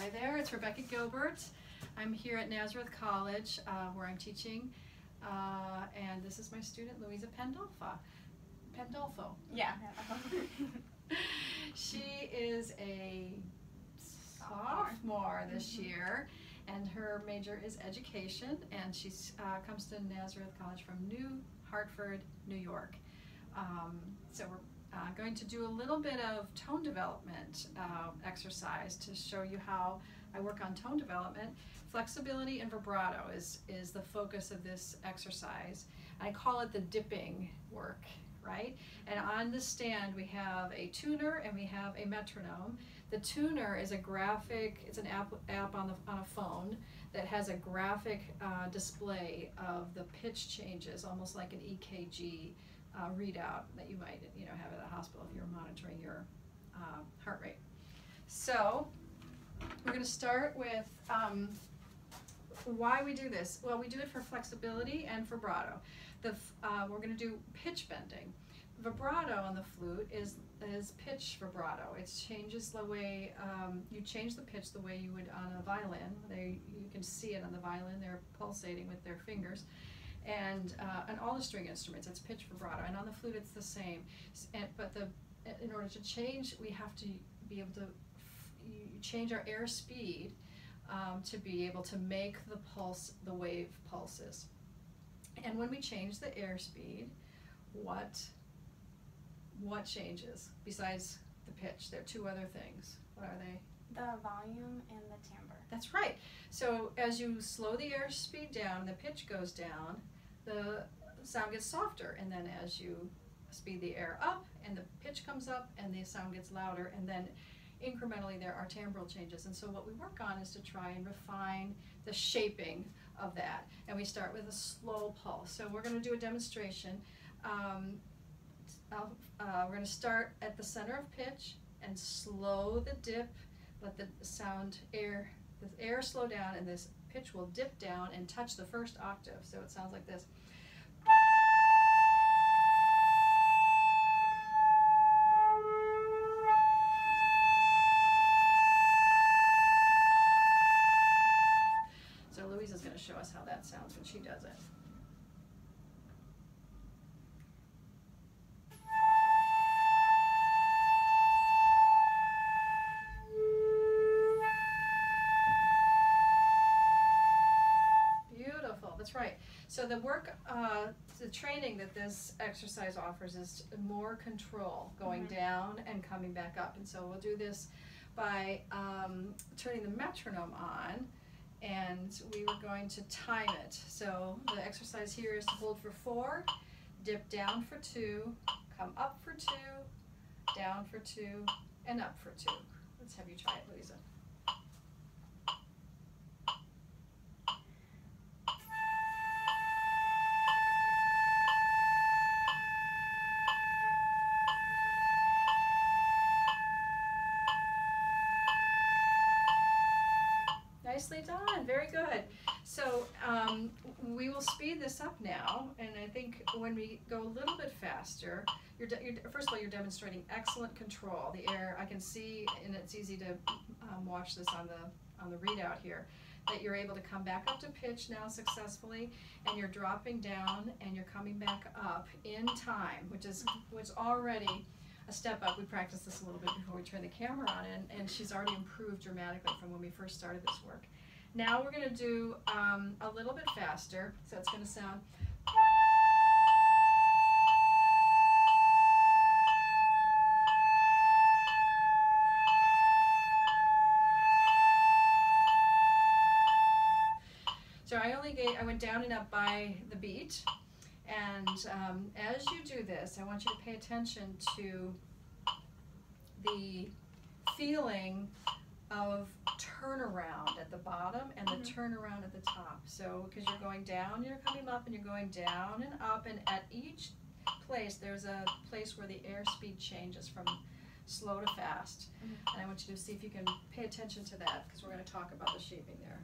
Hi there, it's Rebecca Gilbert. I'm here at Nazareth College where I'm teaching, and this is my student Louisa Pandolfo. Yeah. She is a sophomore this year, and her major is education, and she comes to Nazareth College from New Hartford, New York. So we're going to do a little bit of tone development exercise to show you how I work on tone development. Flexibility and vibrato is the focus of this exercise. I call it the dipping work, right? And on the stand we have a tuner and we have a metronome. The tuner is a graphic, it's an app on a phone that has a graphic display of the pitch changes, almost like an EKG readout that you might have at a hospital if you're monitoring your heart rate. So we're going to start with why we do this. Well, we do it for flexibility and vibrato. We're going to do pitch bending. Vibrato on the flute is pitch vibrato. It changes the way you change the pitch the way you would on a violin. You can see it on the violin. They're pulsating with their fingers. And all the string instruments, it's pitch vibrato, and on the flute it's the same. But in order to change, we have to be able to change our air speed to be able to make the wave pulses. And when we change the air speed, what changes besides the pitch? There are two other things. What are they? The volume and the timbre. That's right. So as you slow the air speed down, the pitch goes down, the sound gets softer, and then as you speed the air up and the pitch comes up and the sound gets louder, and then incrementally there are timbral changes. And so what we work on is to try and refine the shaping of that, and we start with a slow pulse. So we're going to do a demonstration. We're going to start at the center of pitch and slow the dip, let the air slow down, and this pitch will dip down and touch the first octave. So it sounds like this. So Louisa's going to show us how that sounds when she does it. That's right. So the the training that this exercise offers is more control, going down and coming back up. And so we'll do this by turning the metronome on, and we were going to time it. So the exercise here is to hold for 4, dip down for 2, come up for 2, down for 2, and up for 2. Let's have you try it, Louisa. Nicely done, very good. So we will speed this up now, and I think when we go a little bit faster, first of all, you're demonstrating excellent control. The air, I can see, and it's easy to watch this on the readout here, that you're able to come back up to pitch now successfully, and you're dropping down and you're coming back up in time, which is already a step up. We practiced this a little bit before we turned the camera on, and she's already improved dramatically from when we first started this work. Now we're going to do a little bit faster, so it's going to sound. So I went down and up by the beat. And as you do this, I want you to pay attention to the feeling of turnaround at the bottom and the turnaround at the top. So because you're going down, you're coming up, and you're going down and up, and at each place there's a place where the air speed changes from slow to fast. And I want you to see if you can pay attention to that, because we're going to talk about the shaping there.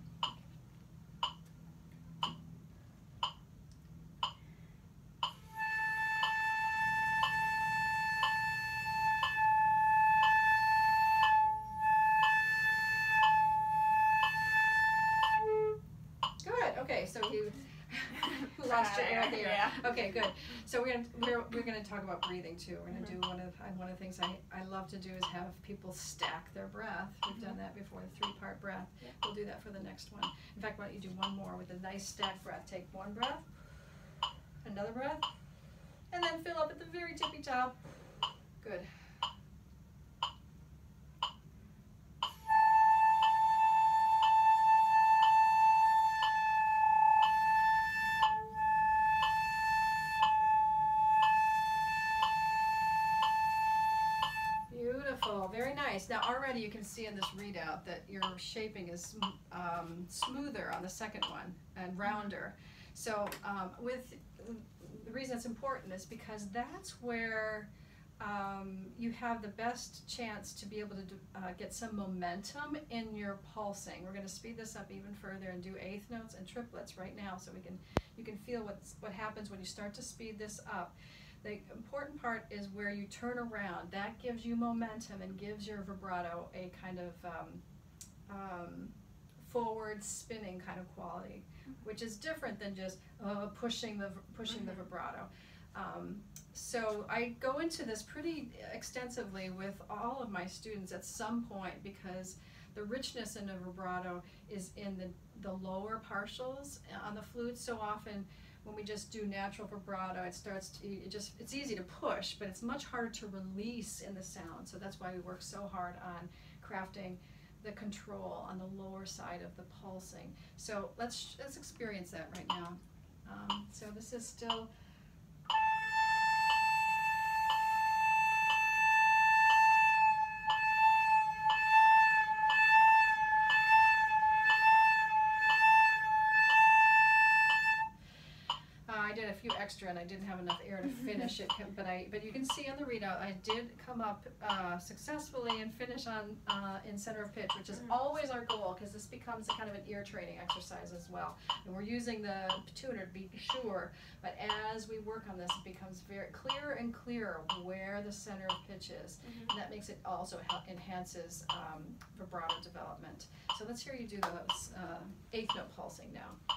Yeah. Okay, good. So we're gonna talk about breathing too. We're gonna do one of the things I love to do is have people stack their breath. We've done that before, the 3-part breath. Yeah. We'll do that for the next one. In fact, why don't you do one more with a nice stacked breath? Take one breath, another breath, and then fill up at the very tippy top. Good. Beautiful, very nice. Now already you can see in this readout that your shaping is smoother on the second one and rounder. So with the reason it's important is because that's where you have the best chance to be able to get some momentum in your pulsing. We're going to speed this up even further and do eighth notes and triplets right now, so you can feel what happens when you start to speed this up. The important part is where you turn around. That gives you momentum and gives your vibrato a kind of forward spinning kind of quality, which is different than just pushing the vibrato. So I go into this pretty extensively with all of my students at some point, because the richness in a vibrato is in the lower partials on the flute. So often when we just do natural vibrato, it's easy to push, but it's much harder to release in the sound. So that's why we work so hard on crafting the control on the lower side of the pulsing. So let's experience that right now. So this is still. I did a few extra and I didn't have enough air to finish it, but you can see on the readout I did come up successfusly and finish on in center of pitch, which is always our goal, because this becomes a kind of an ear training exercise as well. And we're using the tuner to be sure, but as we work on this, it becomes very clearer and clearer where the center of pitch is. And that makes it also enhances vibrato development. So let's hear you do those eighth note pulsing now.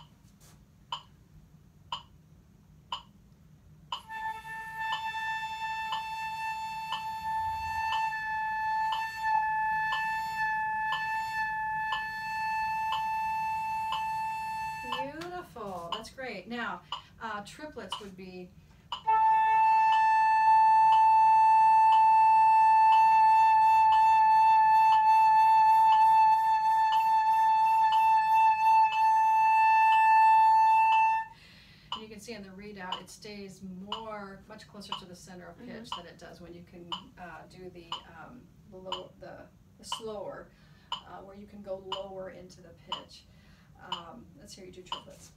Beautiful, that's great. Now, triplets would be. And you can see in the readout, it stays much closer to the center of pitch than it does when you can do the slower, where you can go lower into the pitch. Let's hear you do triplets.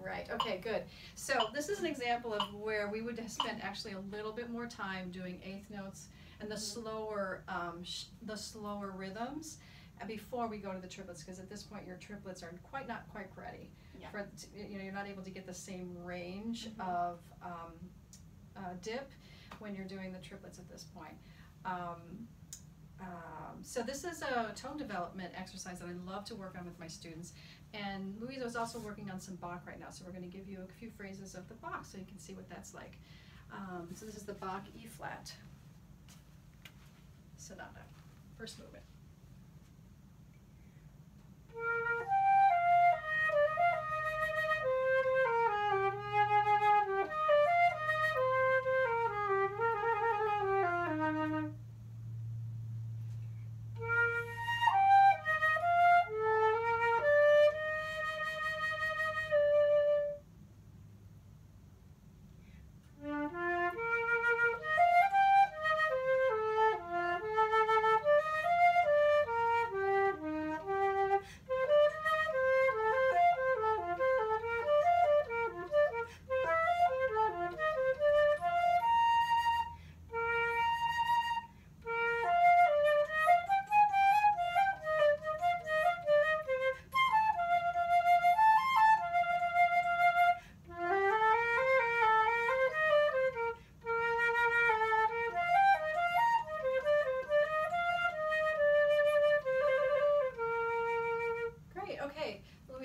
Right, okay, good. So this is an example of where we would have spent actually a little bit more time doing eighth notes and the slower rhythms before we go to the triplets, because at this point your triplets are not quite ready. Yeah. You're not able to get the same range of dip when you're doing the triplets at this point. So this is a tone development exercise that I love to work on with my students. And Louisa is also working on some Bach right now, so we're going to give you a few phrases of the Bach so you can see what that's like. So this is the Bach E-flat Sonata, first movement.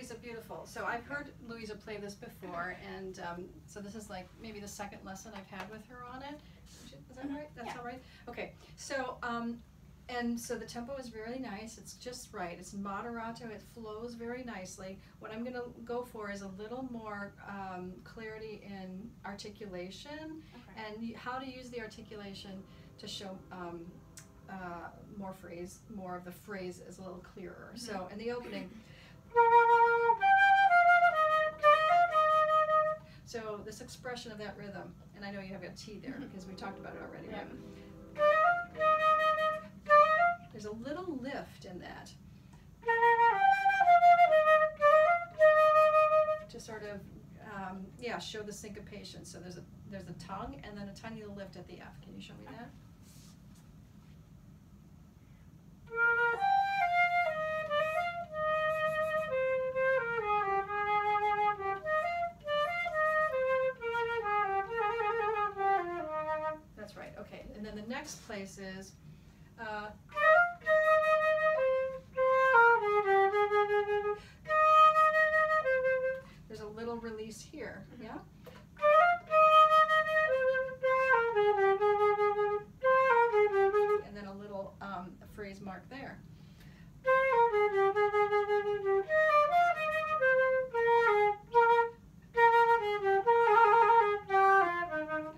Louisa, beautiful. So I've heard Louisa play this before, and so this is like maybe the second lesson I've had with her on it. Is that right? That's Yeah. all right? Okay, so and so the tempo is very nice. It's just right. It's moderato. It flows very nicely. What I'm going to go for is a little more clarity in articulation, Okay. and how to use the articulation to show more of the phrase is a little clearer. Mm-hmm. So in the opening, so this expression of that rhythm, and I know you have a T there because we talked about it already, right? There's a little lift in that to sort of show the syncopation. So there's a tongue and then a tiny little lift at the F. Can you show me that? That's right. Okay. And then the next place is there's a little release here. Yeah? And then a little phrase mark there.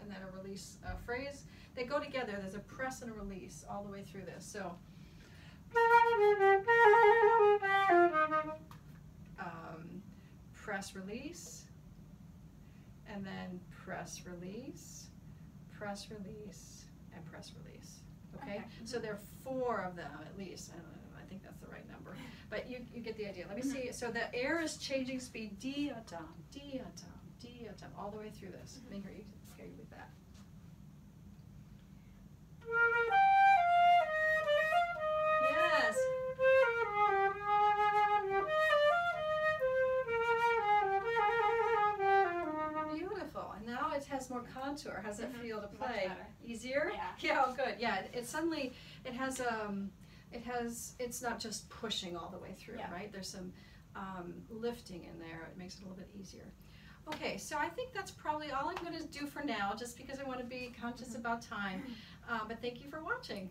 And then a release phrase. They go together. There's a press and a release all the way through this. So press release, and then press release, press release, and press release. Okay? So there are 4 of them at least. I think that's the right number. But you get the idea. Let me see. So the air is changing speed, diatom, diatom, diatom, all the way through this. Let me hear you with that. Yes. Beautiful. And now it has more contour. How does it feel to play? Easier? Yeah. Yeah. Oh, good. Yeah. It's not just pushing all the way through, right? There's some lifting in there. It makes it a little bit easier. Okay, so I think that's probably all I'm going to do for now, just because I want to be conscious about time. But thank you for watching.